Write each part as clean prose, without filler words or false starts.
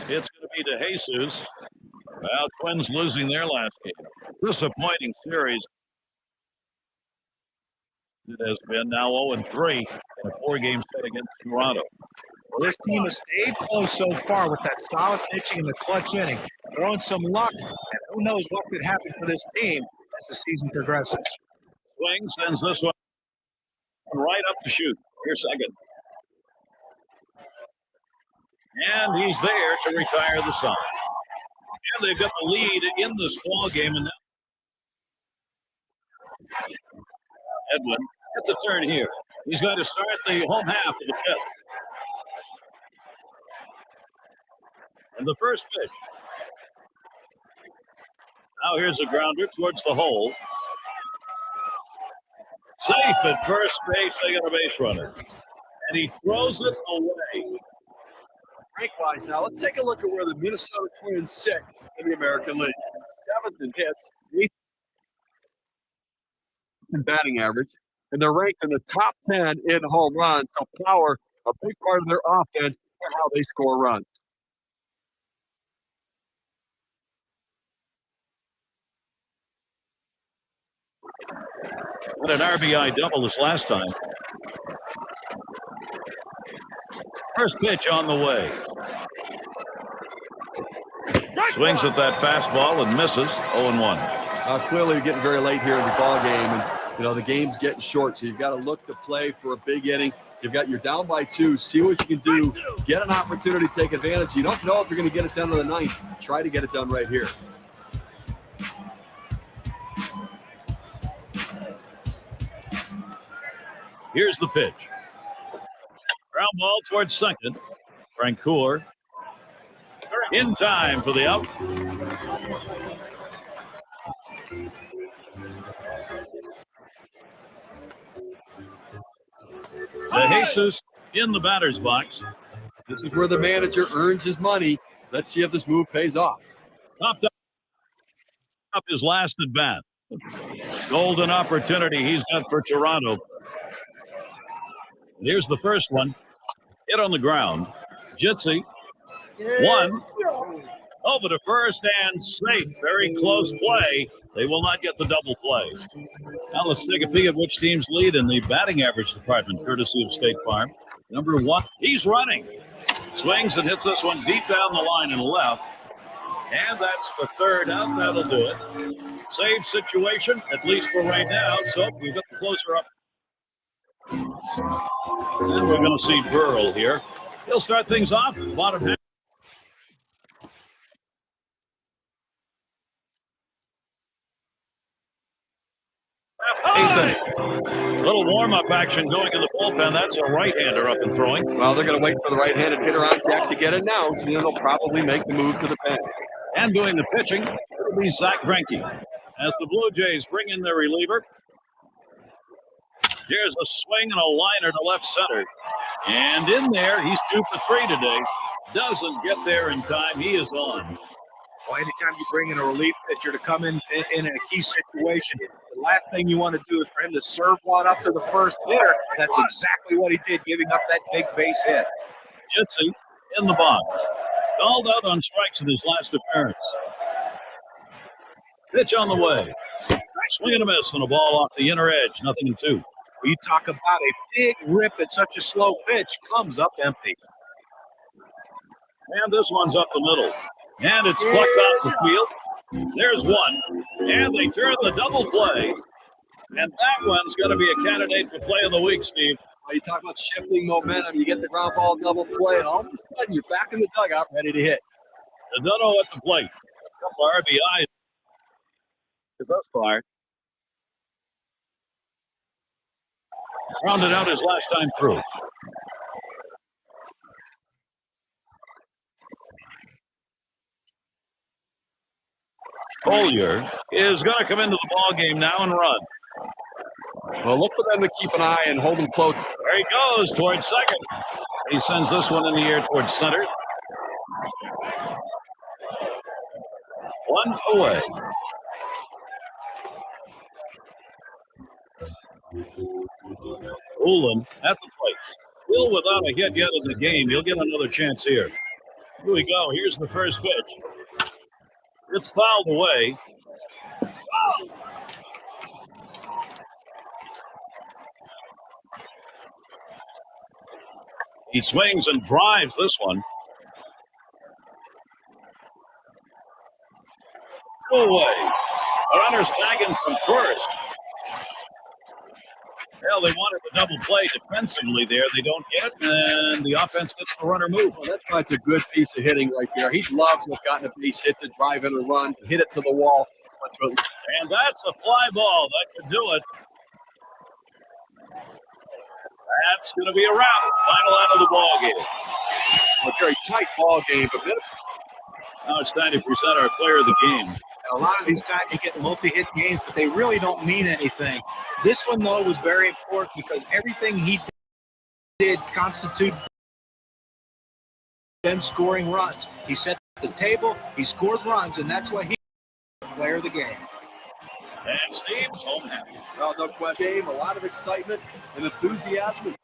It's going to be to Jesus. Well, Twins losing their last game. Disappointing series. It has been now 0-3 in a 4-game set against Toronto. Well, this team has stayed close so far with that solid pitching in the clutch inning, throwing some luck, and who knows what could happen for this team as the season progresses. Swing sends this one right up the chute. Here's second. And he's there to retire the side. And they've got the lead in this ball game. And Edwin gets a turn here. He's going to start the home half of the fifth. And the first pitch. Now here's a grounder towards the hole. Safe at first base. They got a base runner. And he throws it away. Rank-wise now, let's take a look at where the Minnesota Twins sit in the American League. 7th in hits, 8th in batting average, and they're ranked in the top 10 in home runs. So power, a big part of their offense, and how they score runs. What an RBI double this last time. First pitch on the way. Swings at that fastball and misses. 0-1. Clearly, you're getting very late here in the ball game, and the game's getting short. So you've got to look to play for a big inning. You're down by 2. See what you can do. Get an opportunity to take advantage. You don't know if you're going to get it done to the 9th. Try to get it done right here. Here's the pitch. Ground ball towards second. Francoeur in time for the out. Jesus in the batter's box. This is where the manager earns his money. Let's see if this move pays off. Popped up his last at bat. Golden opportunity he's got for Toronto. Here's the first one. Hit on the ground. Jitsi. One. Over to first and safe. Very close play. They will not get the double play. Now let's take a peek at which teams lead in the batting average department, courtesy of State Farm. Number 1, he's running. Swings and hits this one deep down the line and left. And that's the third out. That'll do it. Save situation, at least for right now. So we've got the closer up. And we're going to see Burrell here. He'll start things off. Bottom half. A little warm-up action going in the bullpen. That's a right-hander up and throwing. Well, they're going to wait for the right-handed hitter on deck to get announced, and then they'll probably make the move to the pen. And doing the pitching, it'll be Zach Greinke. As the Blue Jays bring in their reliever. Here's a swing and a liner to left center. And in there, he's 2 for 3 today. Doesn't get there in time. He is on. Well, anytime you bring in a relief pitcher to come in a key situation, the last thing you want to do is for him to serve one up to the first hitter. That's exactly what he did, giving up that big base hit. Jitsi in the box. Called out on strikes in his last appearance. Pitch on the way. Swing and a miss and a ball off the inner edge. 0-2. You talk about a big rip at such a slow pitch, comes up empty. And this one's up the middle. And it's plucked off the field. There's one. And they turn the double play. And that one's going to be a candidate for play of the week, Steve. Well, you talk about shifting momentum. You get the ground ball double play, and all of a sudden you're back in the dugout ready to hit. Dono at the plate. A couple of RBIs. Thus far. Rounded out his last time through. Collier is going to come into the ball game now and run. Well, look for them to keep an eye and hold him close. There he goes towards second. He sends this one in the air towards center. One away. Ullin at the plate. Still without a hit yet in the game. He'll get another chance here. Here we go. Here's the first pitch. It's fouled away. He swings and drives this one. Away. The runner's tagging from first. Well, they wanted the double play defensively there. They don't get it, and the offense gets the runner moved. Well, that's why it's a good piece of hitting right there. He'd love to have gotten a base hit to drive in a run, hit it to the wall. And that's a fly ball. That could do it. That's going to be a wrap. Final out of the ball game. A very tight ball game. Now it's time to present our player of the game. A lot of these times you get multi-hit games, but they really don't mean anything. This one, though, was very important because everything he did constituted them scoring runs. He set the table, he scored runs, and that's why he's the player of the game. And Steve's home happy. Well, no question. Game, a lot of excitement and enthusiasm.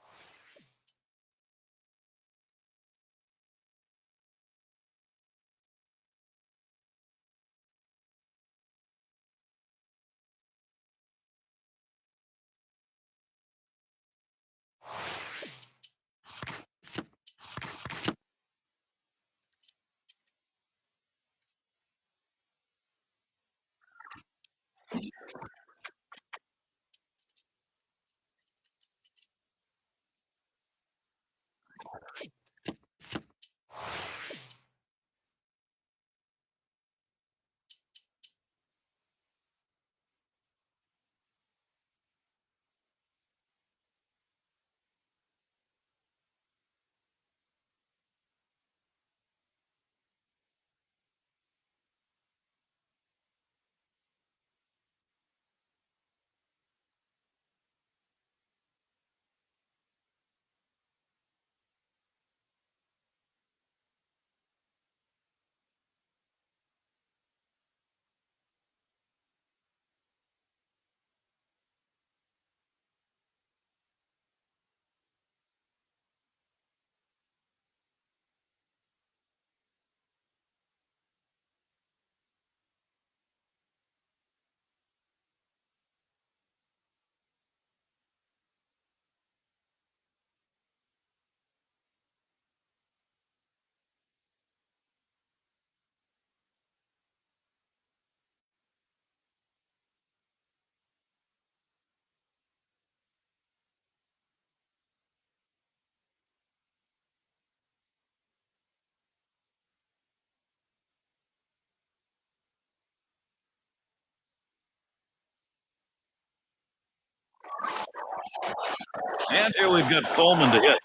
And here we've got Coleman to hit.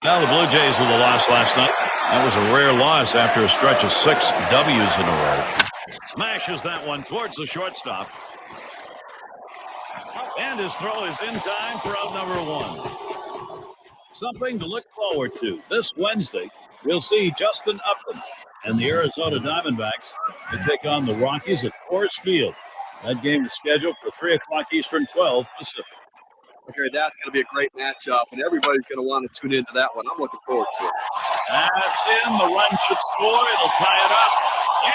Now the Blue Jays with a loss last night. That was a rare loss after a stretch of 6 W's in a row. Smashes that one towards the shortstop. And his throw is in time for out number 1. Something to look forward to. This Wednesday, we'll see Justin Upton and the Arizona Diamondbacks to take on the Rockies at Coors Field. That game is scheduled for 3 o'clock Eastern, 12 Pacific. Okay, that's going to be a great matchup, and everybody's going to want to tune into that one. I'm looking forward to it. That's in. The run should score. It'll tie it up.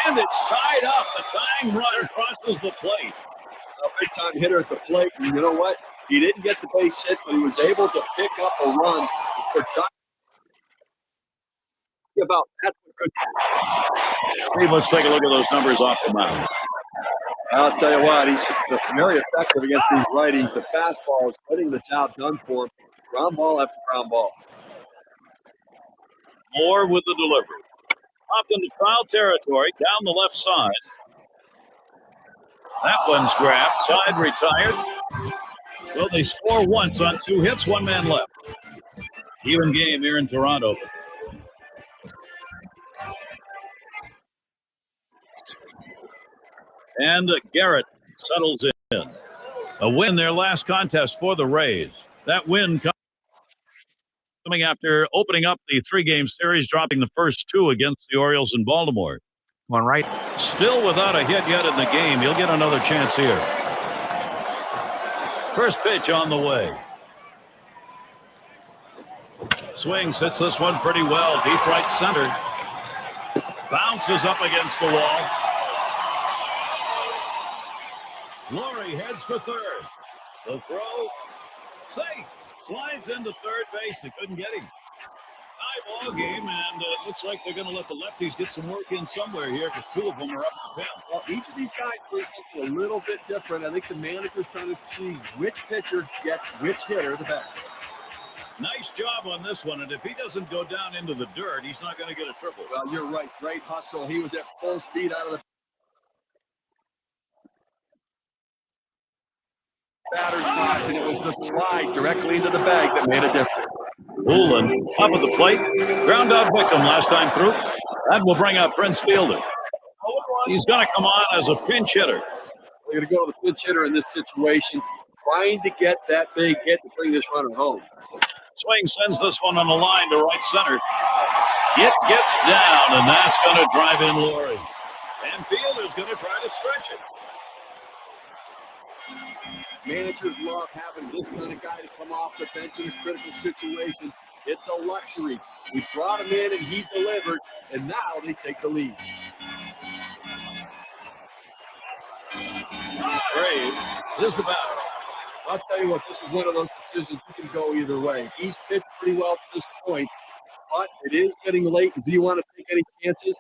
And it's tied up. The tying run crosses the plate. A big-time hitter at the plate, and you know what? He didn't get the base hit, but he was able to pick up a run. About that's a good. Steve, let's take a look at those numbers off the mound. I'll tell you what, he's very effective against these righties. The fastball is getting the job done for him. Ground ball after ground ball. Moore with the delivery. Up into foul territory, down the left side. That one's grabbed. Side retired. So they score once on 2 hits, 1 man left. Even game here in Toronto. And Garrett settles in. A win their last contest for the Rays. That win coming after opening up the 3-game series, dropping the first 2 against the Orioles in Baltimore. One right. Still without a hit yet in the game. He'll get another chance here. First pitch on the way. Swings, hits this one pretty well. Deep right center. Bounces up against the wall. Laurie heads for third. The throw. Safe. Slides into third base. They couldn't get him. High ball game, and it looks like they're going to let the lefties get some work in somewhere here because 2 of them are up to 10. Well, each of these guys brings something a little bit different. I think the manager's trying to see which pitcher gets which hitter the best. Nice job on this one, and if he doesn't go down into the dirt, he's not going to get a triple. Well, you're right. Great hustle. He was at full speed out of the batter's box, and it was the slide directly into the bag that made a difference. Woolen up at the plate. Ground out victim last time through. That will bring up Prince Fielder. He's going to come on as a pinch hitter. They're going to go to the pinch hitter in this situation, trying to get that big hit to bring this runner home. Swing sends this one on the line to right center. It gets down, and that's going to drive in Laurie. And Fielder's going to try to stretch it. Managers love having this kind of guy to come off the bench in a critical situation. It's a luxury. We brought him in, and he delivered, and now they take the lead. Graves is the batter. I'll tell you what, this is one of those decisions you can go either way. He's pitched pretty well to this point, but it is getting late. Do you want to take any chances?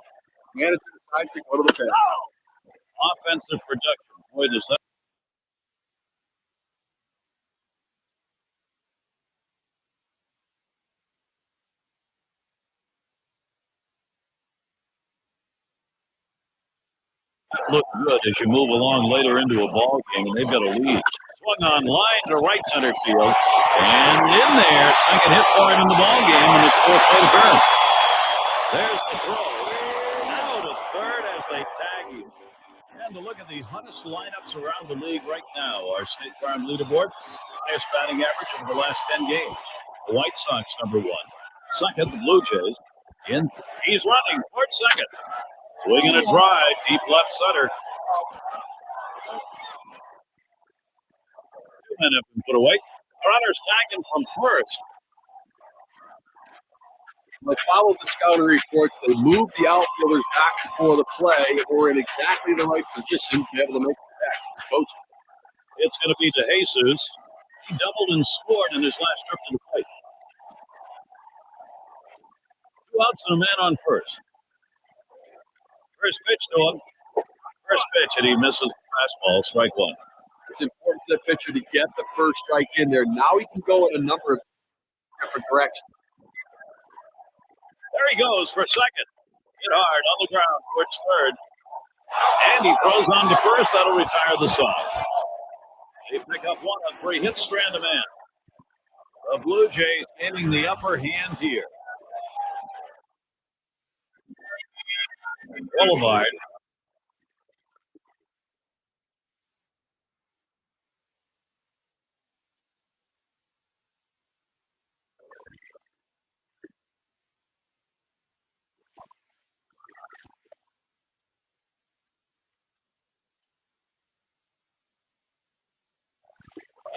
Manager decides to go to the bench. Offensive production. Boy, does that. Look good as you move along later into a ball game, and they've got a lead. Swung on line to right center field, and in there, second hit for him in the ball game in his 4th plate appearance. There's the throw. Now to third as they tag him. And to look at the hottest lineups around the league right now, our State Farm leaderboard, highest batting average over the last 10 games. The White Sox number 1. Second, the Blue Jays. He's running towards second. Swinging a drive, deep left center. 2 men have been put away. Runners tagging from first. I followed the scouting reports. They moved the outfielders back before the play and were in exactly the right position to be able to make the back. Coach. It's going to be to Jesus. He doubled and scored in his last trip to the plate. 2 outs and a man on first. First pitch to him. First pitch, and he misses the fastball. Strike 1. It's important for the pitcher to get the first strike in there. Now he can go in a number of different directions. There he goes for second. Hit hard on the ground towards third. And he throws on to first. That'll retire the side. They pick up 1 on 3 hits, strand a man. The Blue Jays Getting the upper hand here. Boulevard.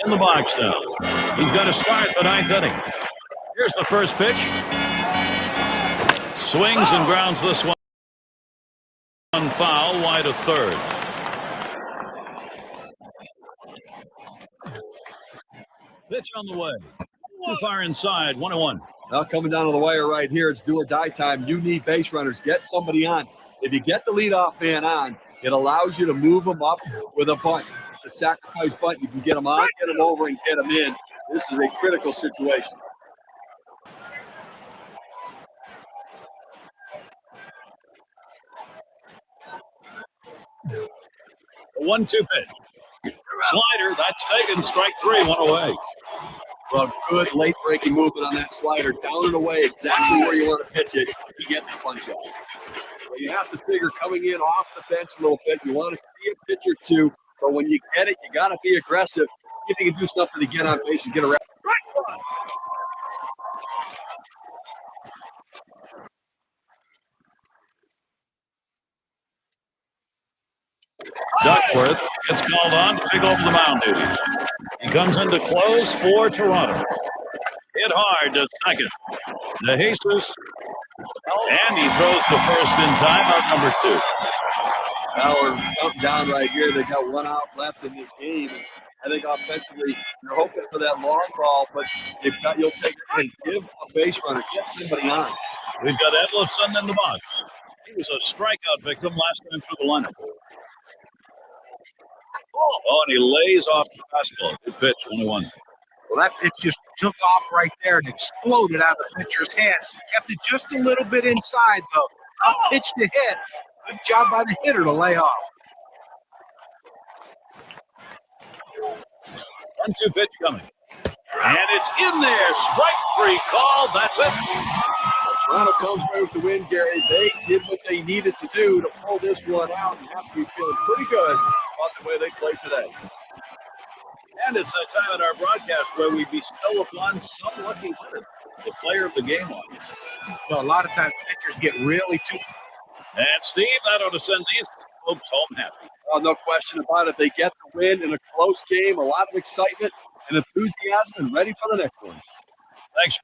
In the box now. He's got to start the ninth inning. Here's the first pitch. Swings and grounds this one foul, wide of third. Pitch on the way. Too far inside, 1-1. Now coming down to the wire right here, it's do or die time. You need base runners. Get somebody on. If you get the leadoff man on, it allows you to move them up with a bunt. It's a sacrifice bunt. You can get them on, get them over, and get them in. This is a critical situation. A 1-2 pitch. Slider, that's taken. Strike three, one away. Well, good late breaking movement on that slider. Down and away, exactly where you want to pitch it. You get the punch out. Well, you have to figure coming in off the bench a little bit. You want to see a pitch or two, but when you get it, you got to be aggressive. See if you can do something to get on base and get around. Duckworth gets called on to take over the mound duties. He comes in to close for Toronto. Hit hard to second. De Jesus. And he throws to first in time, out number 2. Now we're counting down right here. They got one out left in this game. I think offensively, you're hoping for that long ball, but you'll take it and give a base runner, get somebody on. We've got Edlison in the box. He was a strikeout victim last time through the lineup. Oh, and he lays off the fastball. Good pitch, 1-1. Well, that pitch just took off right there and exploded out of the pitcher's hand. Kept it just a little bit inside, though. Tough pitch to hit. Good job by the hitter to lay off. 1-2 pitch coming. And it's in there. Strike three call. That's it. Toronto comes away with the win, Gary. They did what they needed to do to pull this one out and have to be feeling pretty good about the way they played today. And it's that time in our broadcast where we bestow upon some lucky winner the player of the game on you. You know, a lot of times pitchers get really too. And Steve, that ought to send these folks home happy. Oh, no question about it. They get the win in a close game, a lot of excitement and enthusiasm, and ready for the next one. Thanks.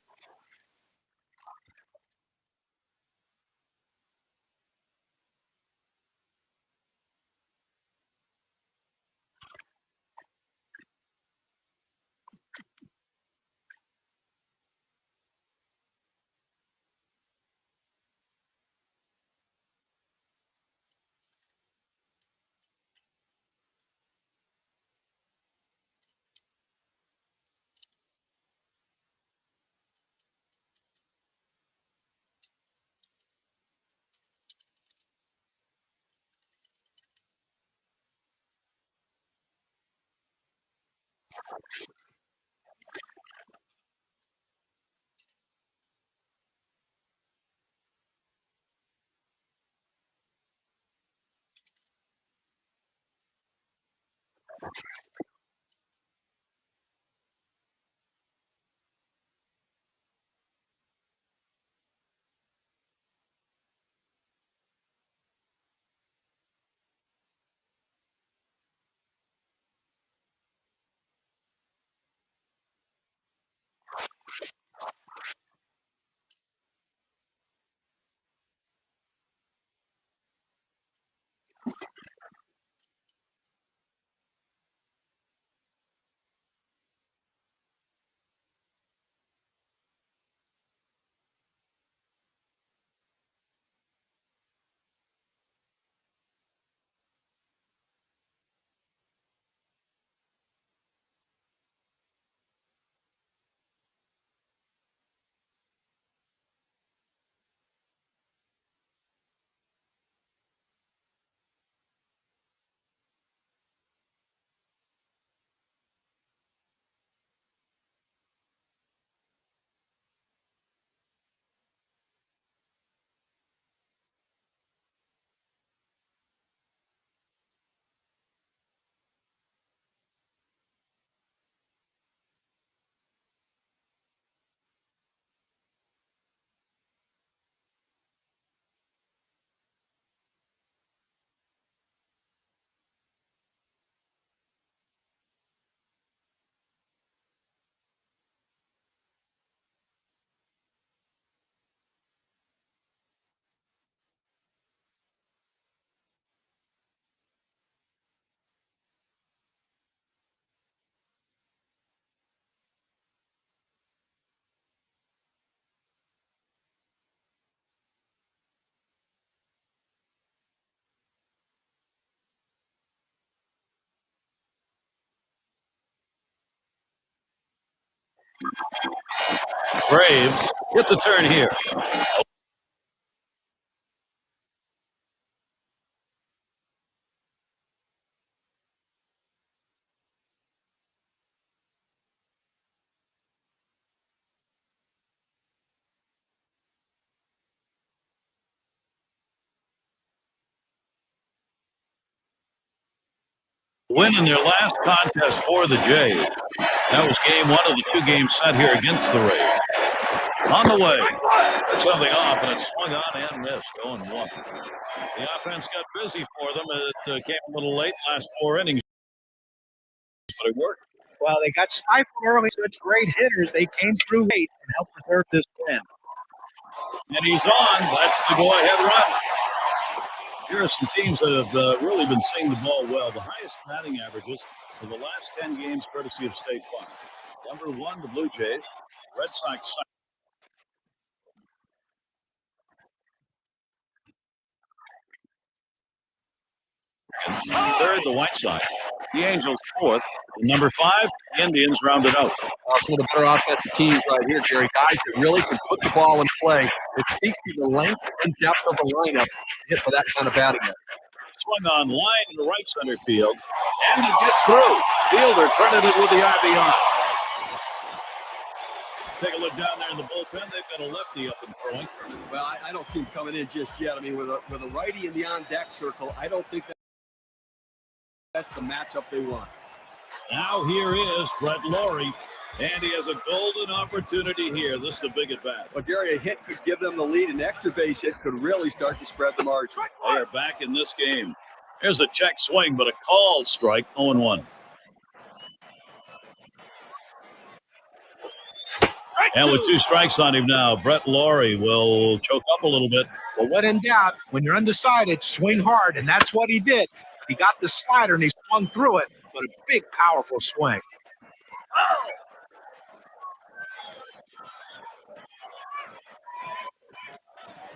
Braves gets a turn here. Win in their last contest for the Jays. That was game one of the two games set here against the Rays. On the way, took something off, and it swung on and missed, 0-1. The offense got busy for them. It came a little late, last 4 innings, but it worked. Well, they got stifled early. Such great hitters. They came through late and helped preserve this win. And he's on. That's the go-ahead run. Here are some teams that have really been seeing the ball well. The highest batting averages for the last 10 games, courtesy of State Farm. Number 1, the Blue Jays. Red Sox. Third, the White Sox. The Angels, 4th. And number 5, the Indians rounded out. Some of the better offensive teams right here, Jerry. Guys that really can put the ball in play. It speaks to the length and depth of the lineup to hit for that kind of batting. Swung on line in the right center field, and it gets through. Fielder credited with the RBI. Take a look down there in the bullpen. They've got a lefty up and throwing. Well, I don't see him coming in just yet. I mean, with a righty in the on-deck circle, I don't think that's the matchup they want. Now here is Brett Laurie, and he has a golden opportunity here. This is a big at-bat. But Gary, a hit could give them the lead. An extra base hit could really start to spread the margin. They are back in this game. Here's a check swing, but a called strike, 0-1. And with 2 strikes on him now, Brett Laurie will choke up a little bit. Well, when in doubt, when you're undecided, swing hard, and that's what he did. He got the slider, and he swung through it, but a big, powerful swing.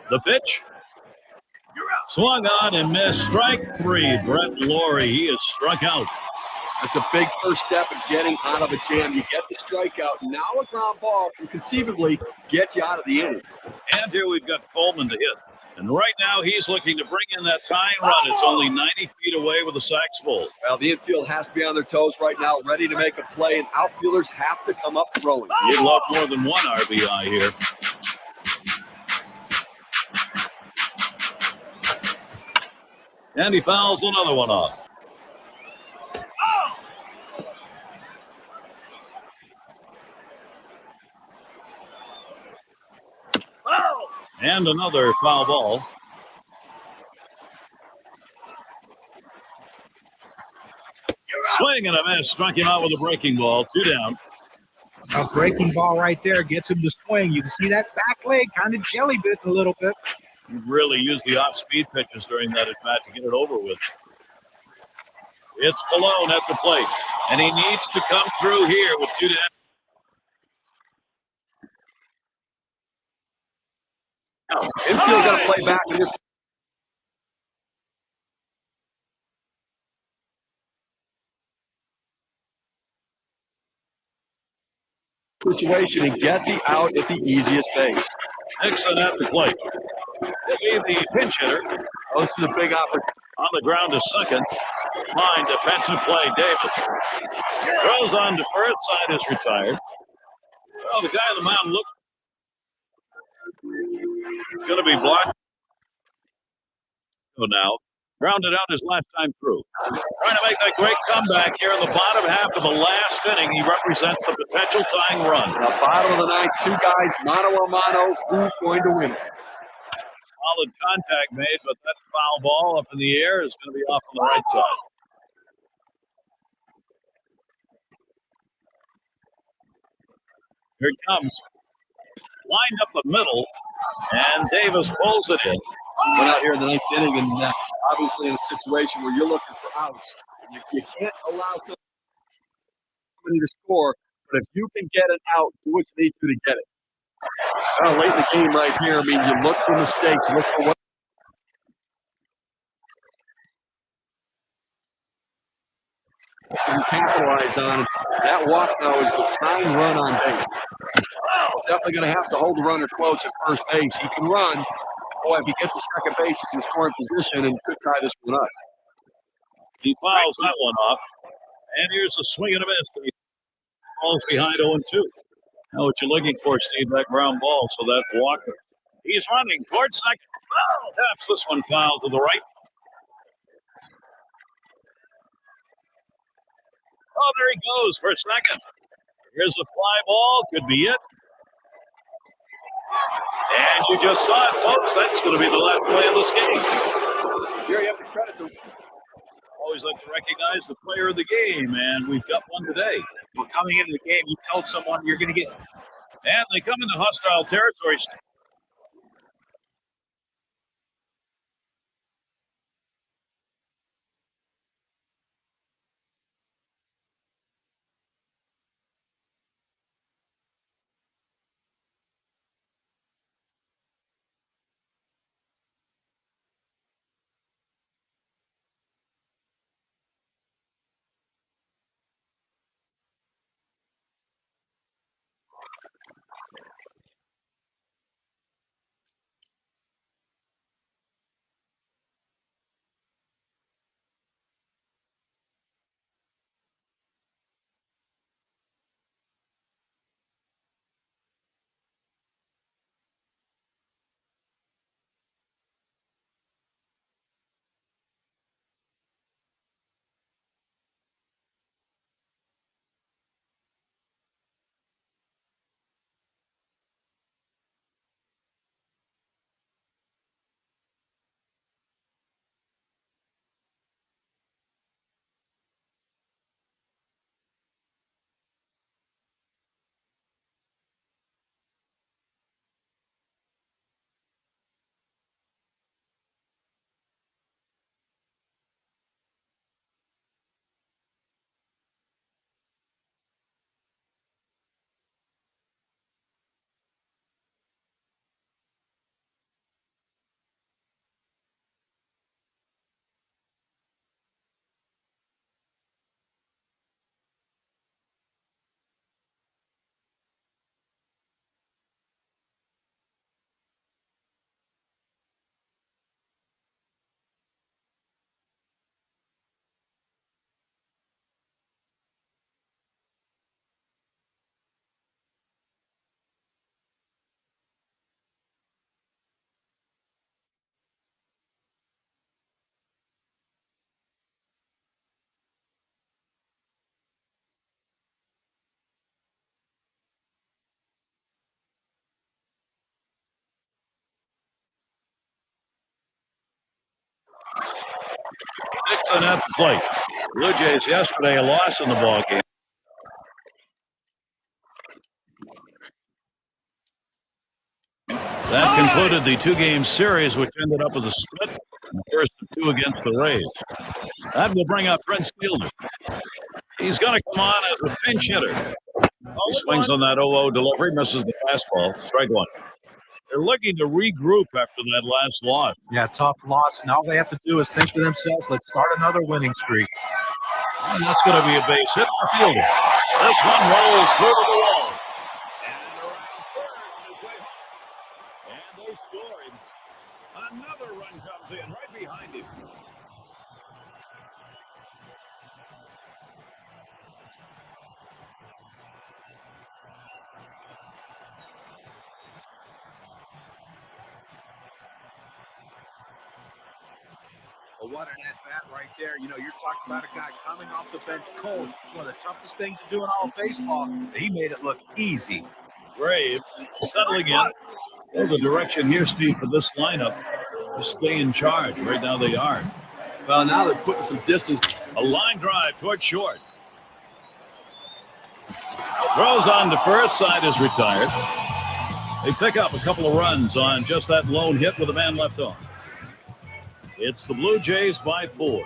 The pitch. Swung on and missed. Strike 3. Brett Laurie, he is struck out. That's a big first step in getting out of a jam. You get the strikeout. Now a ground ball can conceivably get you out of the inning. And here we've got Coleman to hit. And right now he's looking to bring in that tying run. It's only 90 feet away with the sacks full. Well, the infield has to be on their toes right now, ready to make a play, and outfielders have to come up throwing. You'd love more than one RBI here. And he fouls another one off. And another foul ball. Swing and a miss. Struck him out with a breaking ball. 2 down. A breaking ball right there gets him to swing. You can see that back leg kind of jelly bitten a little bit. He really used the off-speed pitches during that at-bat to get it over with. It's Colon at the plate, and he needs to come through here with 2 down. Infield got to play back in this situation and get the out at the easiest base. Nixon at the plate. He'll be the pinch hitter. Oh, this is a big opportunity. On the ground to second. Fine defensive play, Davis. Throws on to first, side is retired. Well, the guy on the mound looks going to be blocked. So now, grounded out his last time through. Trying to make that great comeback here in the bottom half of the last inning. He represents the potential tying run. The bottom of the ninth, 2 guys, mano a mano. Who's going to win it? Solid contact made, but that foul ball up in the air is going to be off on the right side. Here it comes. Lined up the middle, and Davis pulls it in. Went out here in the 9th inning, and obviously in a situation where you're looking for outs. You can't allow somebody to score, but if you can get it out, do what you need to get it. Late in the game right here, I mean, you look for mistakes, look for what. you can capitalize on it. That walk now is the tying run on base. Definitely going to have to hold the runner close at first base. He can run. Boy, if he gets to second base, he's in scoring position and could tie this one up. He fouls that one off. And here's a swing and a miss. He falls behind 0-2. Now what you're looking for, Steve, that ground ball. So that Walker. He's running towards second. Oh, taps this one foul to the right. Oh, there he goes for second. Here's a fly ball. Could be it. And you just saw it, folks. That's going to be the last play of this game. Here you have to credit the. Always like to recognize the player of the game, and we've got one today. Well, coming into the game, you told someone you're going to get. And they come into hostile territory. Dixon at the plate. Blue Jays yesterday a loss in the ball game. That concluded the two-game series, which ended up with a split in the first of two against the Rays. That will bring up Prince Fielder. He's going to come on as a pinch hitter. He swings on that 0-0 delivery, misses the fastball. Strike one. They're looking to regroup after that last loss. Yeah, tough loss. And all they have to do is think to themselves, let's start another winning streak. And that's going to be a base hit for Fielder. This one rolls through to the wall. And they scored. Another run comes in right behind him. Well, what an at-bat right there. You know, you're talking about a guy coming off the bench cold. One of the toughest things to do in all of baseball. He made it look easy. Graves settling in. Well, the direction here, Steve, for this lineup is stay in charge. Right now they are. Well, now they're putting some distance. A line drive toward short. Throws on to first. Side is retired. They pick up a couple of runs on just that lone hit with a man left on. It's the Blue Jays by 4.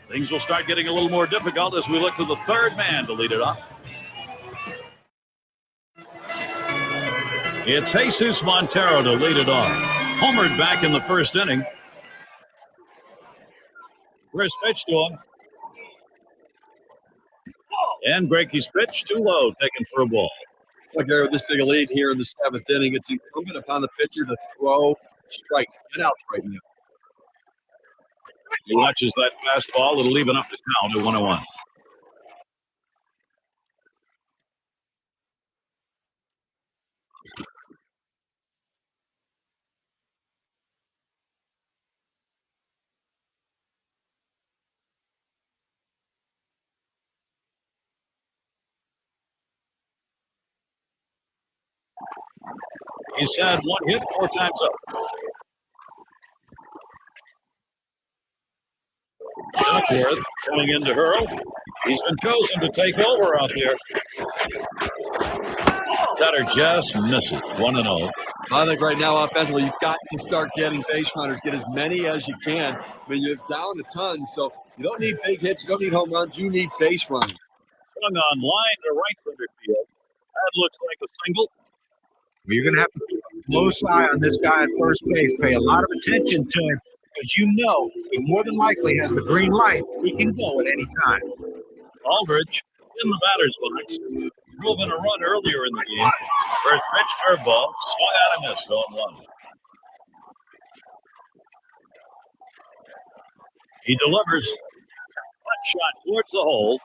Things will start getting a little more difficult as we look to the third man to lead it off. It's Jesus Montero to lead it off. Homered back in the first inning. First pitch to him. And Greinke's pitch too low, taken for a ball. Look, Gary, with this big a lead here in the 7th inning, it's incumbent upon the pitcher to throw strikes. Get out right now. He watches that fastball. It'll even up the count at 1-1. He's had one hit 4 times up. Duckworth coming in to hurl. He's been chosen to take over out there. Cutter just misses. 1-0. I think right now, offensively, you've got to start getting base runners. Get as many as you can. I mean, you're down a ton, so you don't need big hits. You don't need home runs. You need base runners. Swung on line to right center field. That looks like a single. You're going to have to keep a close eye on this guy at first base. Pay a lot of attention to him because you know he more than likely has the green light. He can go at any time. Aldridge in the batter's box. Drove in a run earlier in the game. First pitch, curveball. Swung out and missed. 0-1. He delivers. One shot towards the hole.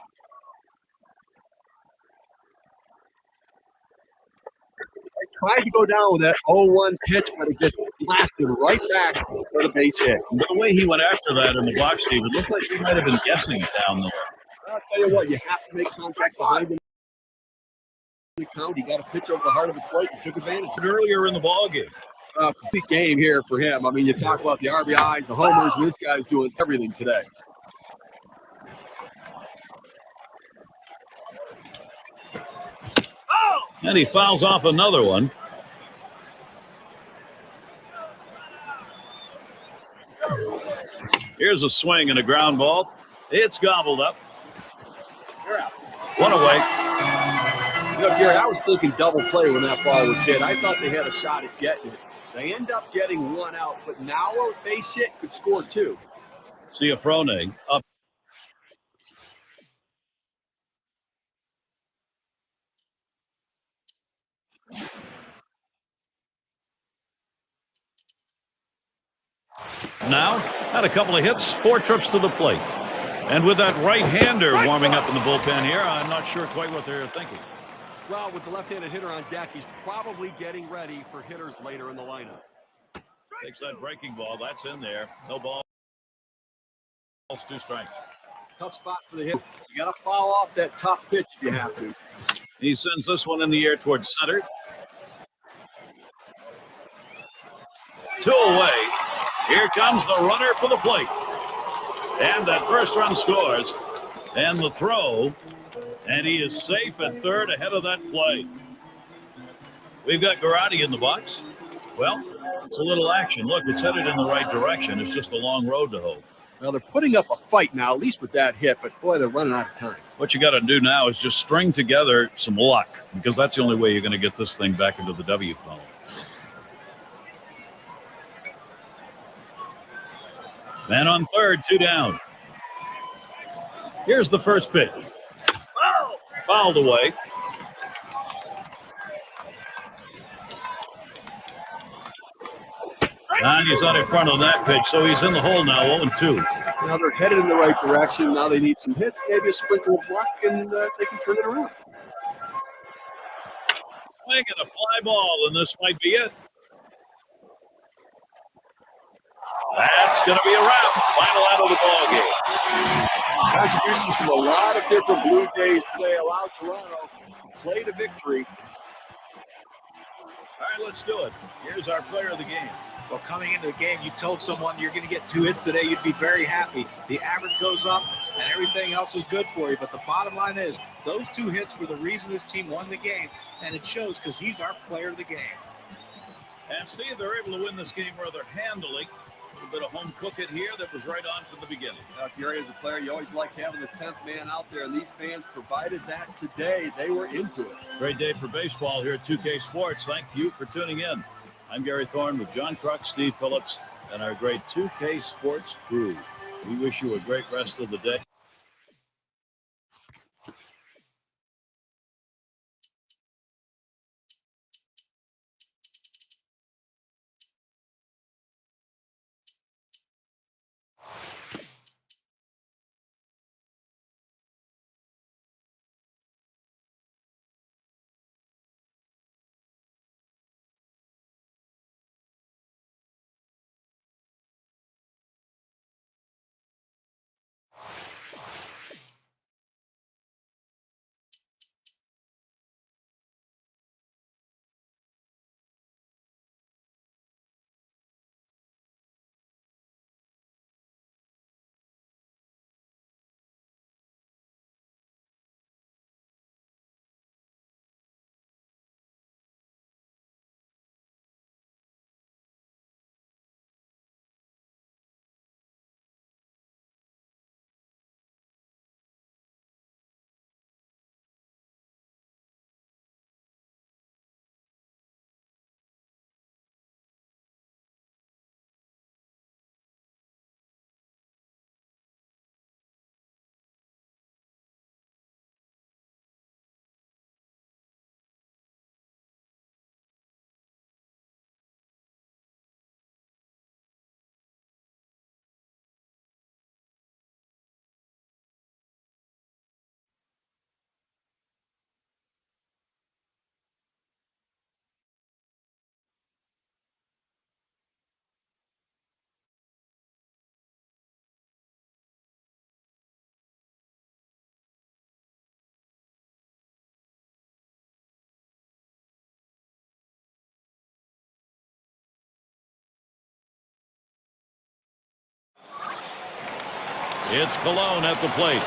Tried to go down with that 0-1 pitch, but it gets blasted right back for the base hit. But the way he went after that in the box, Steve, it looked like he might have been guessing it down there. I'll tell you what, you have to make contact behind him. He got a pitch over the heart of the plate and took advantage. Earlier in the ballgame. Complete game here for him. I mean, you talk about the RBIs, the homers, and this guy's doing everything today. And he fouls off another one. Here's a swing and a ground ball. It's gobbled up. One away. You know, Gary, I was thinking double play when that ball was hit. I thought they had a shot at getting it. They end up getting one out, but now a base hit could score 2. Ciafrone up. Now, had a couple of hits, 4 trips to the plate. And with that right-hander warming up in the bullpen here, I'm not sure quite what they're thinking. Well, with the left-handed hitter on deck, he's probably getting ready for hitters later in the lineup. Takes that breaking ball. That's in there. No ball. 2 strikes. Tough spot for the hit. You got to foul off that tough pitch if you have to. He sends this one in the air towards center. 2 away. Here comes the runner for the plate. And that first run scores. And the throw. And he is safe at third ahead of that play. We've got Garotti in the box. Well, it's a little action. Look, it's headed in the right direction. It's just a long road to hoe. Well, they're putting up a fight now, at least with that hit, but boy, they're running out of time. What you got to do now is just string together some luck, because that's the only way you're going to get this thing back into the W column. Man on third, 2 down. Here's the first pitch. Fouled away. And he's out in front of that pitch, so he's in the hole now, 0-2. Now they're headed in the right direction. Now they need some hits, maybe a sprinkle of luck, and they can turn it around. Swing and a fly ball, and this might be it. That's going to be a wrap. Final out of the ball game. Contributions from a lot of different Blue Jays today allowed Toronto to play to victory. All right, let's do it. Here's our player of the game. Well, coming into the game, you told someone you're going to get 2 hits today, you'd be very happy. The average goes up, and everything else is good for you. But the bottom line is, those 2 hits were the reason this team won the game, and it shows because he's our player of the game. And Steve, they're able to win this game rather handily. A bit of home cooking here that was right on from the beginning. Now, Gary, as a player, you always like having the 10th man out there, and these fans provided that today. They were into it. Great day for baseball here at 2K Sports. Thank you for tuning in. I'm Gary Thorne with John Kruk, Steve Phillips, and our great 2K Sports crew. We wish you a great rest of the day. It's Cologne at the plate.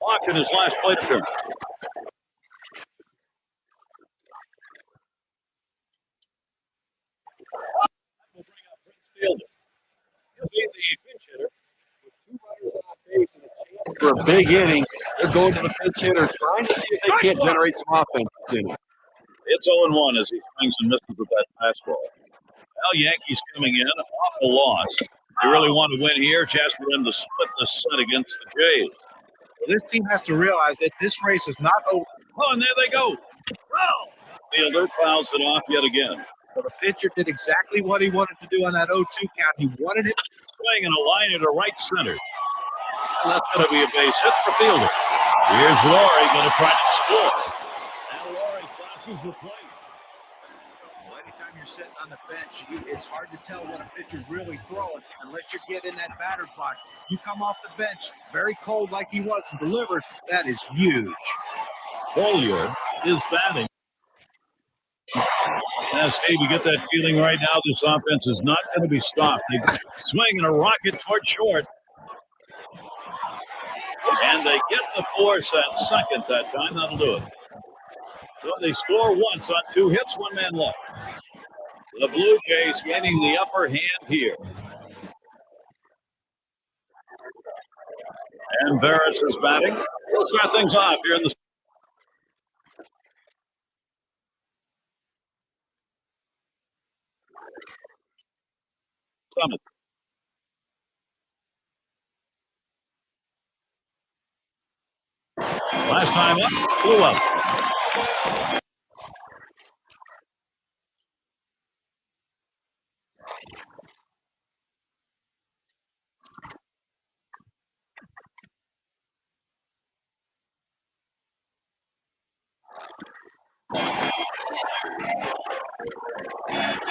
Block in his last plate appearance. Will bring up Prince Fielder. He'll be the pinch hitter. With 2 runners on base and a chance for a big inning, they're going to the pinch hitter, trying to see if they can't generate some offense this inning. It's 0-1 as he swings and misses with that fastball. Now Yankees coming in, awful loss. They really want to win here. Chance for them to split the set against the Jays. Well, this team has to realize that this race is not over. Oh, and there they go. Wow. Fielder fouls it off yet again. So the pitcher did exactly what he wanted to do on that 0-2 count. He wanted it Swing and a line into right center. And that's going to be a base hit for Fielder. Here's Laurie going to try to score. And Laurie crosses the plate. Anytime you're sitting on the bench, it's hard to tell what a pitcher's really throwing unless you get in that batter's box. You come off the bench very cold like he was and delivers. That is huge. Collier is batting. Now, Steve, you get that feeling right now this offense is not going to be stopped. They swing and a rocket toward short. And they get the force at second that time. That'll do it. So they score once on 2 hits, 1 man left. The Blue Jays gaining the upper hand here. And Vargas is batting. We'll start things off here in the Summit. Last time up, blew up.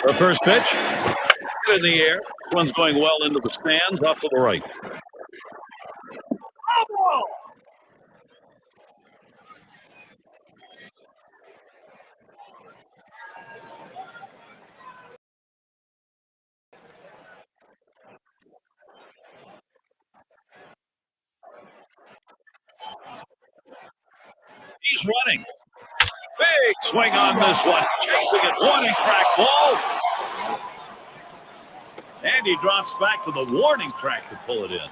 The first pitch, hit in the air. This one's going well into the stands, off to the right. He's running. Big swing on this one. Chasing it. Warning track ball. And he drops back to the warning track to pull it in.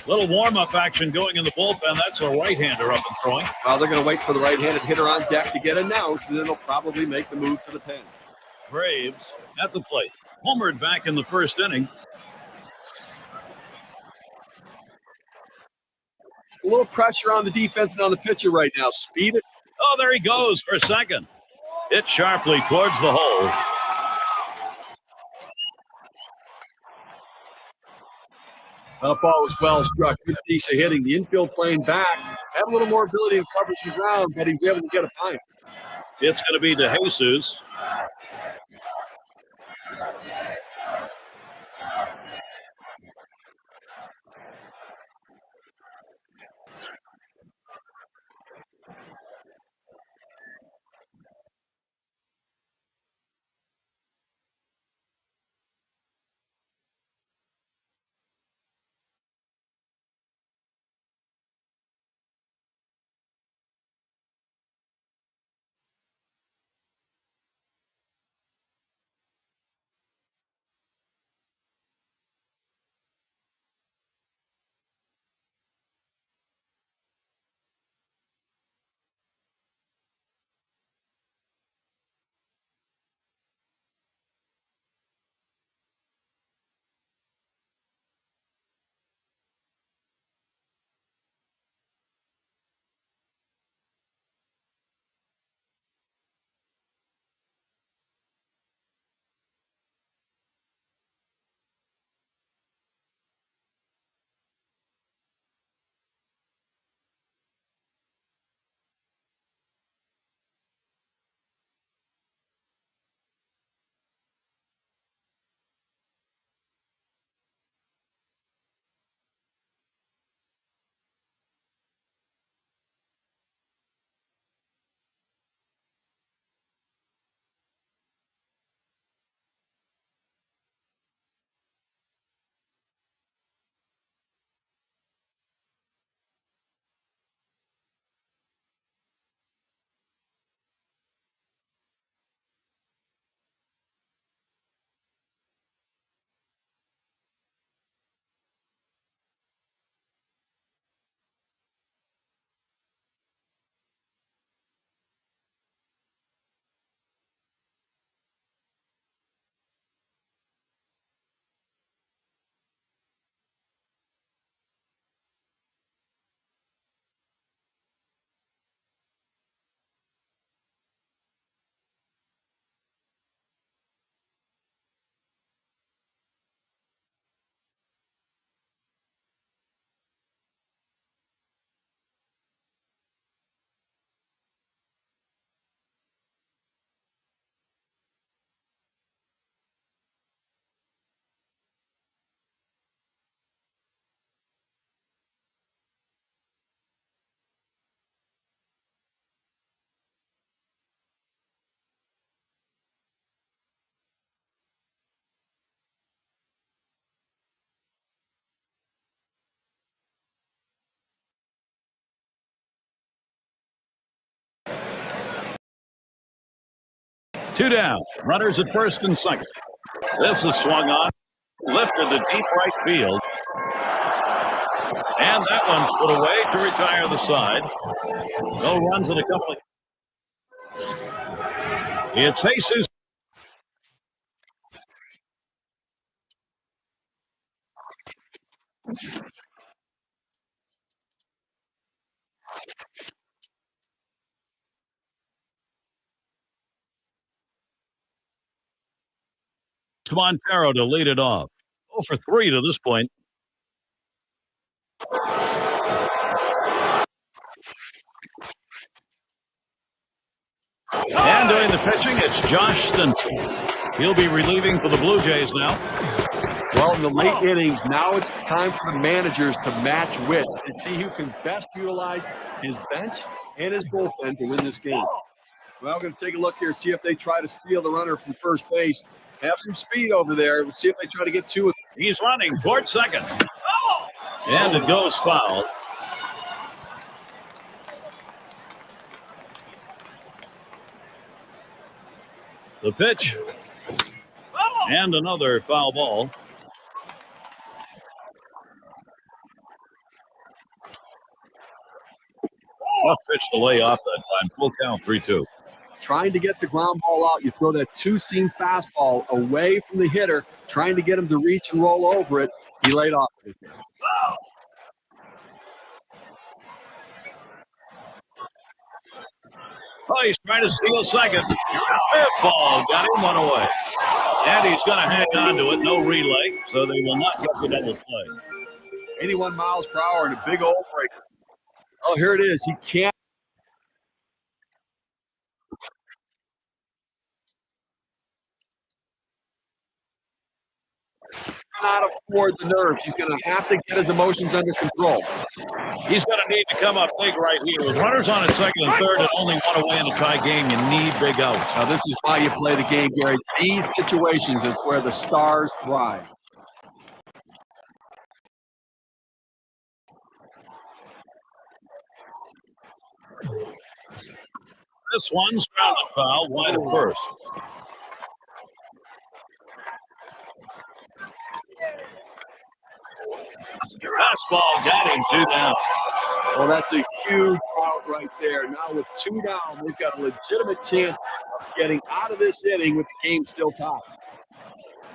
Little warm-up action going in the bullpen. That's a right-hander up and throwing. Well, they're going to wait for the right-handed hitter on deck to get announced, and then they'll probably make the move to the pen. Braves at the plate. Homered back in the first inning. It's a little pressure on the defense and on the pitcher right now. Speed it. Oh, there he goes for second. Hit sharply towards the hole. That ball was well struck. Good piece of hitting. The infield playing back. Had a little more ability to cover some ground, but he was able to get a pine. It's going to be De Jesus. 2 down. Runners at first and second. This is swung on. Lifted to deep right field. And that one's put away to retire the side. No runs in a couple of... It's Jesus. Montero to lead it off. 0 for 3 to this point. And doing the pitching, it's Josh Stinson. He'll be relieving for the Blue Jays now. Well, in the late innings, now it's time for the managers to match wits and see who can best utilize his bench and his bullpen to win this game. Well, we're going to take a look here, see if they try to steal the runner from first base. Have some speed over there. We'll see if they try to get to it. He's running toward second. And it goes foul. The pitch. And another foul ball. Tough pitch to lay off that time. Full count, 3-2. Trying to get the ground ball out. You throw that two-seam fastball away from the hitter, trying to get him to reach and roll over it. He laid off it. Oh, he's trying to steal second. Fifth ball got him one away. And he's going to hang on to it. No relay, so they will not get the double play. 81 miles per hour and a big old breaker. Oh, here it is. He can't. Not afford the nerves. He's going to have to get his emotions under control. He's going to need to come up big right here. With runners on at second and third and only one away in a tie game, you need big outs. Now, this is why you play the game, Gary. These situations is where the stars thrive. This one's grounded foul, wide at first. Fastball got him 2 down. Well, that's a huge out right there. Now with 2 down, they've got a legitimate chance of getting out of this inning with the game still tied.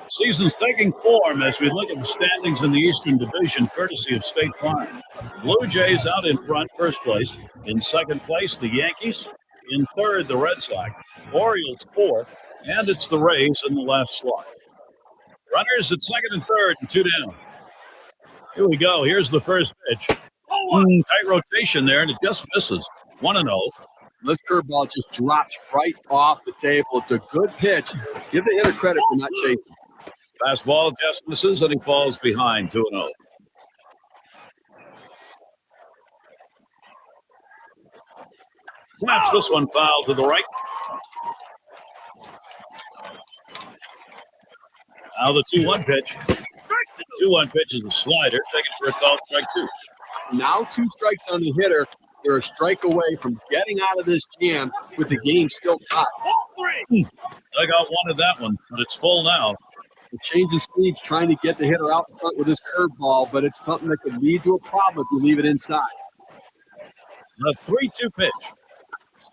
Season's taking form as we look at the standings in the Eastern Division, courtesy of State Farm. Blue Jays out in front, first place. In second place, the Yankees. In third, the Red Sox. Orioles fourth, and it's the Rays in the last slot. Runners at second and third and 2 down. Here we go. Here's the first pitch. Tight rotation there, and it just misses. 1-0. This curveball just drops right off the table. It's a good pitch. Give the hitter credit for not chasing. Fastball just misses, and he falls behind 2-0. Snaps this one foul to the right. Now the 2-1 pitch. 2-1 pitch is a slider. Taken for a call, strike 2. Now 2 strikes on the hitter. They're a strike away from getting out of this jam with the game still tied. I got wanted that one, but it's full now. The change of speeds trying to get the hitter out in front with this curveball, but it's something that could lead to a problem if you leave it inside. The 3-2 pitch.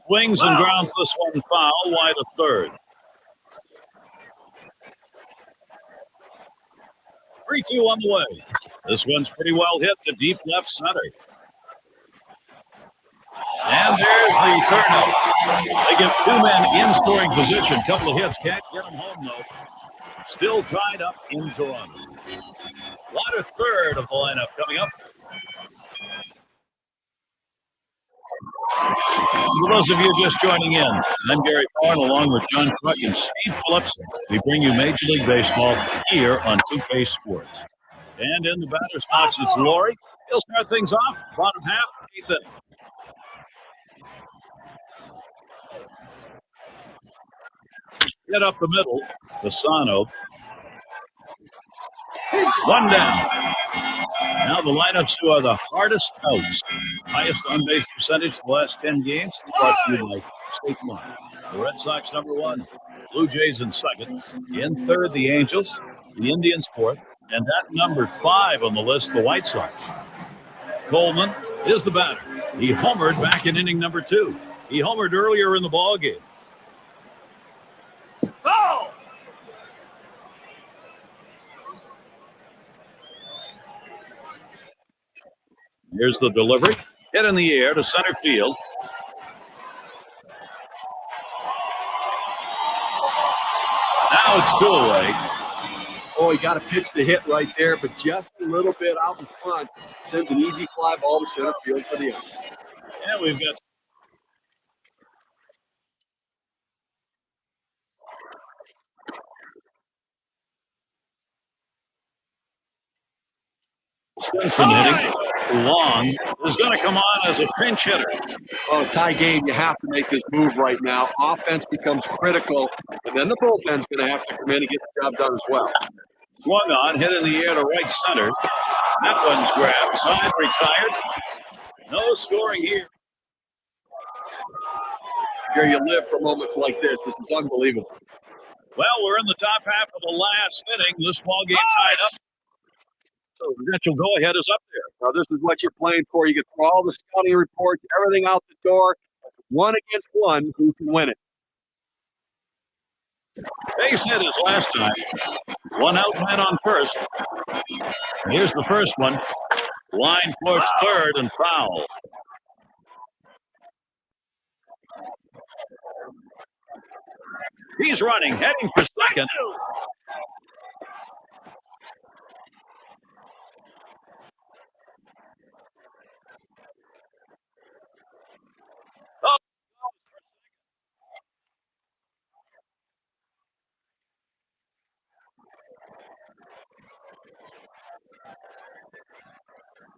Swings and grounds this one foul, wide of third. 3-2 on the way. This one's pretty well hit to deep left center. And there's the turnout. They get 2 men in scoring position. Couple of hits, can't get them home though. Still tied up in Toronto. Water third of the lineup coming up. For those of you just joining in, I'm Gary Thorne along with John Truck and Steve Phillips. We bring you Major League Baseball here on 2K Sports. And in the batter's box, it's Laurie. He'll start things off, bottom half, 8th inning. Get up the middle, Fasano. 1 down. Now the lineups who are the hardest outs. Highest on-base percentage the last 10 games. Brought to you by State Farm. The Red Sox, number 1. Blue Jays in second. In third, the Angels. The Indians fourth. And that number 5 on the list, the White Sox. Coleman is the batter. He homered back in inning number 2. He homered earlier in the ballgame. Oh! Here's the delivery. Hit in the air to center field. Now it's 2 away. Oh, he got a pitch to hit right there, but just a little bit out in front. Sends an easy fly ball to center field for the out. And we've got Stinson hitting. Long is going to come on as a pinch hitter. Oh, tie game, you have to make this move right now. Offense becomes critical, and then the bullpen's going to have to come in and get the job done as well. Swung on, hit in the air to right center. That one's grabbed. Side retired. No scoring here. Here you live for moments like this. This is unbelievable. Well, we're in the top half of the last inning. This ball game tied up. So the potential go-ahead is up there. Now, this is what you're playing for. You get through all the scouting reports, everything out the door. 1 against 1, who can win it? Base hit his last time. 1 out, man on first. Here's the first one. Line towards third and foul. He's running, heading for second. Oh.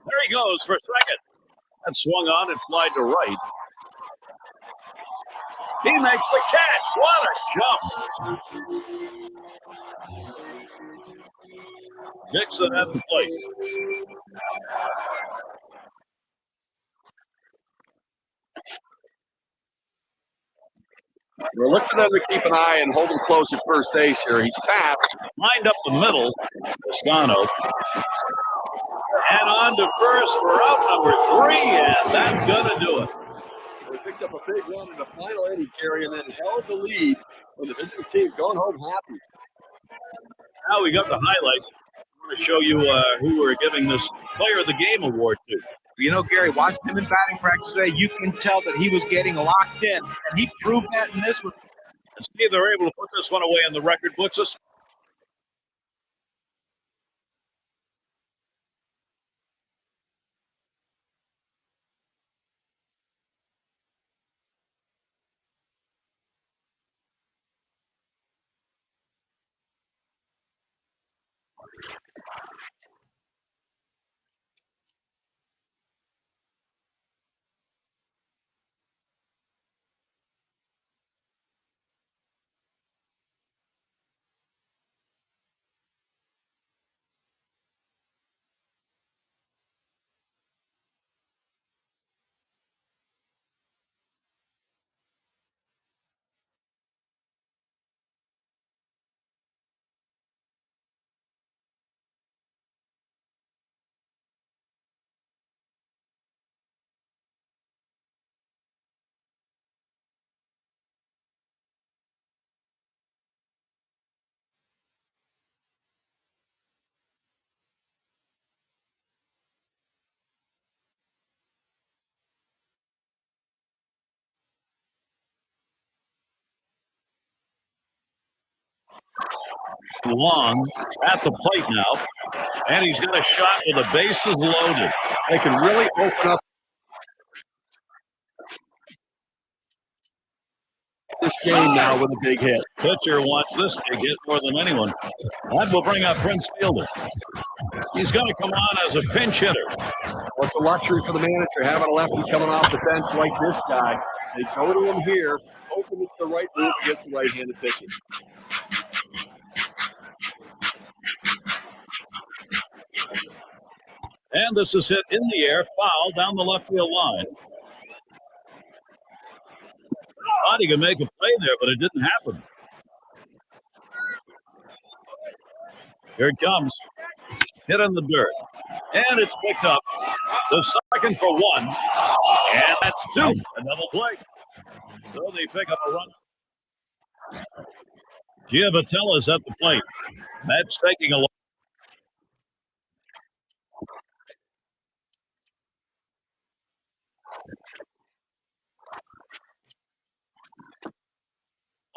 There he goes for second. That swung on and flied to right. He makes the catch. What a jump. Dixon at the plate. We'll look for them to keep an eye and hold him close at first base here. He's fast. Lined up the middle. Castano. And on to first for out number 3, and that's going to do it. They picked up a big run in the final inning, Kerry, and then held the lead when the visiting team going home happy. Now we got the highlights. I'm going to show you who we're giving this Player of the Game award to. You know, Gary, watching him in batting practice today, you can tell that he was getting locked in, and he proved that in this one. And Steve, they're able to put this one away in the record books. Long at the plate now, and he's got a shot with the bases loaded. They can really open up this game now with a big hit. Pitcher wants this big hit more than anyone. That will bring up Prince Fielder. He's going to come on as a pinch hitter. Well, it's a luxury for the manager having a lefty coming off the bench like this guy. They go to him here, hoping it's the right move against the right-handed pitcher. And this is hit in the air, foul down the left field line. Thought he could make a play there, but it didn't happen. Here it comes. Hit in the dirt. And it's picked up. The second for one. And that's two. A double play. So they pick up a run. Giavatella's at the plate. That's taking a look.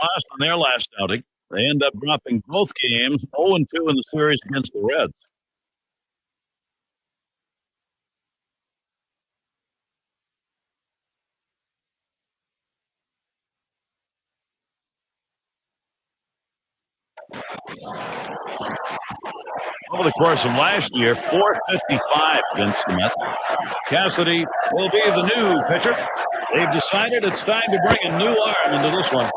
Lost in their last outing. They end up dropping both games, 0-2 in the series against the Reds. Over the course of last year, 455 against the Mets. Cassidy will be the new pitcher. They've decided it's time to bring a new arm into this one.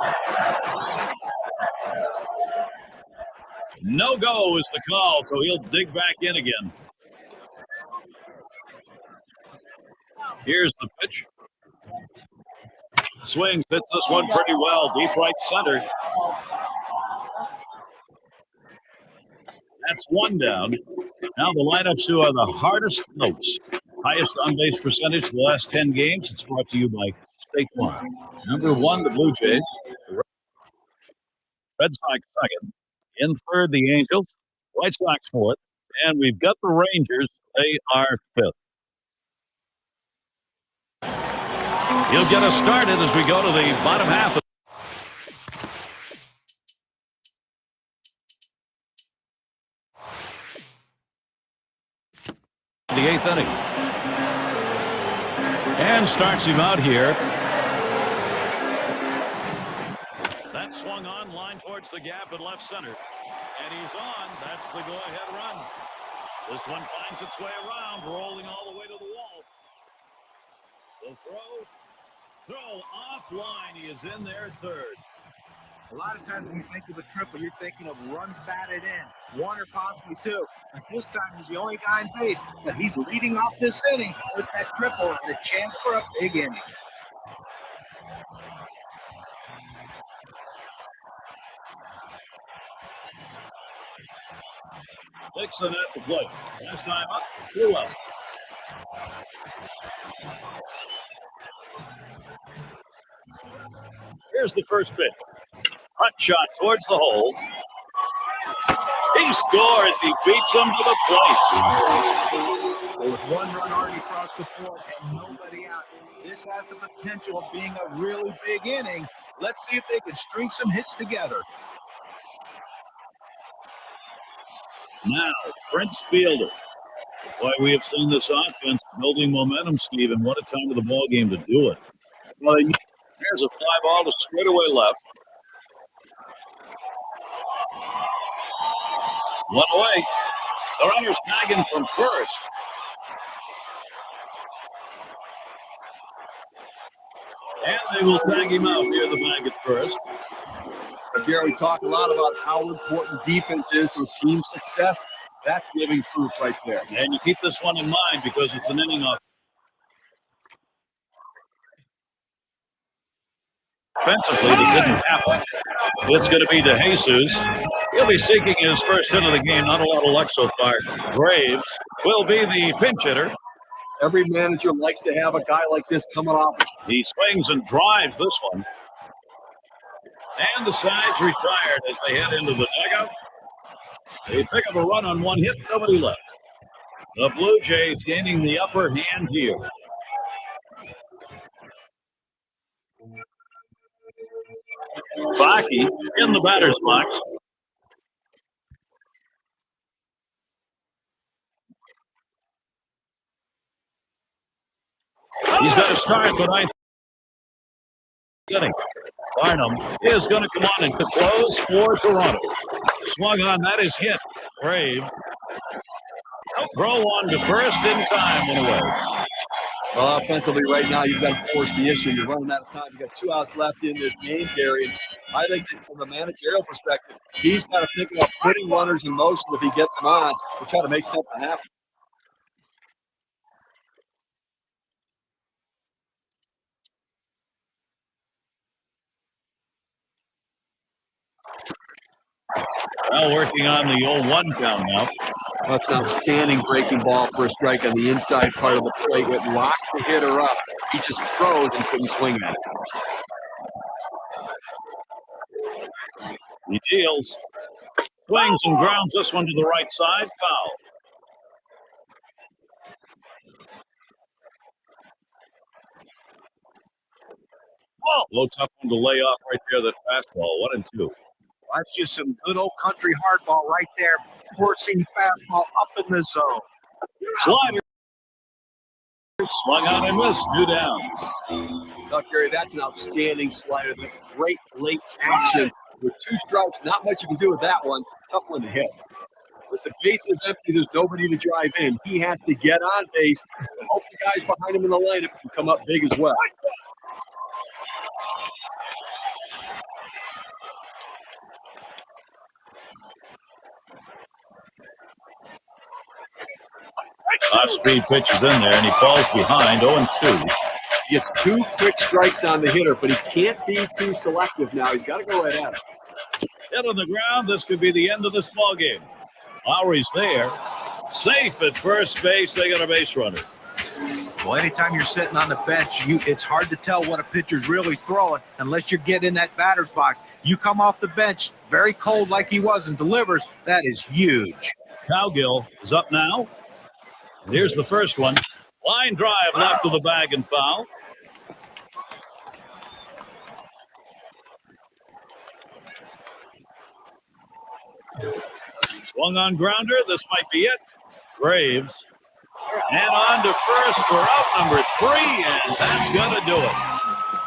No go is the call, so he'll dig back in again. Here's the pitch. Swing fits this one pretty well. Deep right center. That's one down. Now the lineups who are the hardest notes. Highest on-base percentage for the last 10 games. It's brought to you by State Farm. Number 1, the Blue Jays. Red Sox second. In third, the Angels. White Sox fourth. And we've got the Rangers. They are fifth. He'll get us started as we go to the bottom half of the 8th inning. And starts him out here. That swung on, line towards the gap at left center. And he's on. That's the go-ahead run. This one finds its way around, rolling all the way to the wall. The throw offline. He is in there third. A lot of times when you think of a triple, you're thinking of runs batted in, one or possibly two. But this time he's the only guy in base, but he's leading off this inning with that triple and a chance for a big inning. Dixon at the plate. Last time up, 2 out. Here's the first pitch. Hot shot towards the hole. He scores. He beats him to the plate. With one run already across the board and nobody out, this has the potential of being a really big inning. Let's see if they can string some hits together. Now, Prince Fielder. Boy, we have seen this offense building momentum, Steve, and what a time of the ball game to do it. Well, there's a fly ball to straightaway left. One away. The runner's tagging from first. And they will tag him out near the bag at first. Gary, we talk a lot about how important defense is to a team's success. That's living proof right there. And you keep this one in mind because it's an inning off. Offensively, that didn't happen. It's going to be DeJesus. He'll be seeking his first hit of the game. Not a lot of luck so far. Graves will be the pinch hitter. Every manager likes to have a guy like this coming off. He swings and drives this one. And the sides retired as they head into the dugout. They pick up a run on one hit, nobody left. The Blue Jays gaining the upper hand here. Baki in the batter's box. He's got to start the ninth inning. Barnum is going to come on and close for Toronto. Swung on, that is hit. Brave. Throw one to first in time and away. Well, offensively right now, you've got to force the issue. You're running out of time. You've got 2 outs left in this game, Gary. And I think that from a managerial perspective, he's got to think about putting runners in motion if he gets them on to try to make something happen. Well, working on the 0-1 count now. That's an outstanding breaking ball for a strike on the inside part of the plate. It locked the hitter up. He just froze and couldn't swing at it. He deals. Swings and grounds this one to the right side. Foul. Oh, low tough one to lay off right there. That fastball. 1-2. That's just some good old country hardball right there. Forcing fastball up in the zone. Slider. Swung on and missed. 2 down. Now, Gary, that's an outstanding slider. That's great late action. With 2 strikes, not much you can do with that one. Tough one to hit. With the bases empty, there's nobody to drive in. He has to get on base and hope the guys behind him in the lineup can come up big as well. Off-speed pitches in there, and he falls behind. 0-2. He gets 2 quick strikes on the hitter, but he can't be too selective now. He's got to go right at it. Hit on the ground. This could be the end of this ball game. Lowry's there. Safe at first base. They got a base runner. Well, anytime you're sitting on the bench, it's hard to tell what a pitcher's really throwing unless you get in that batter's box. You come off the bench very cold like he was and delivers. That is huge. Cowgill is up now. Here's the first one. Line drive left of the bag and foul. Swung on grounder. This might be it. Graves. And on to first for out number 3, and that's going to do it.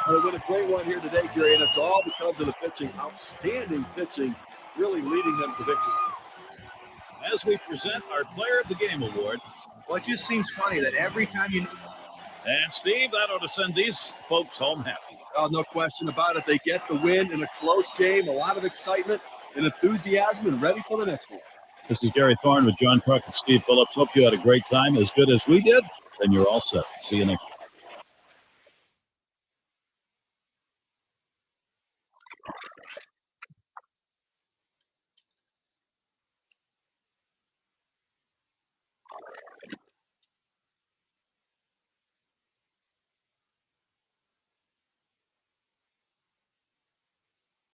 Well, what a great one here today, Gary, and it's all because of the pitching. Outstanding pitching, really leading them to victory. As we present our Player of the Game award. Well, it just seems funny that every time you... And, Steve, that ought to send these folks home happy. Oh, no question about it. They get the win in a close game, a lot of excitement and enthusiasm, and ready for the next one. This is Gary Thorne with John Truck and Steve Phillips. Hope you had a great time, as good as we did. Then you're all set. See you next time.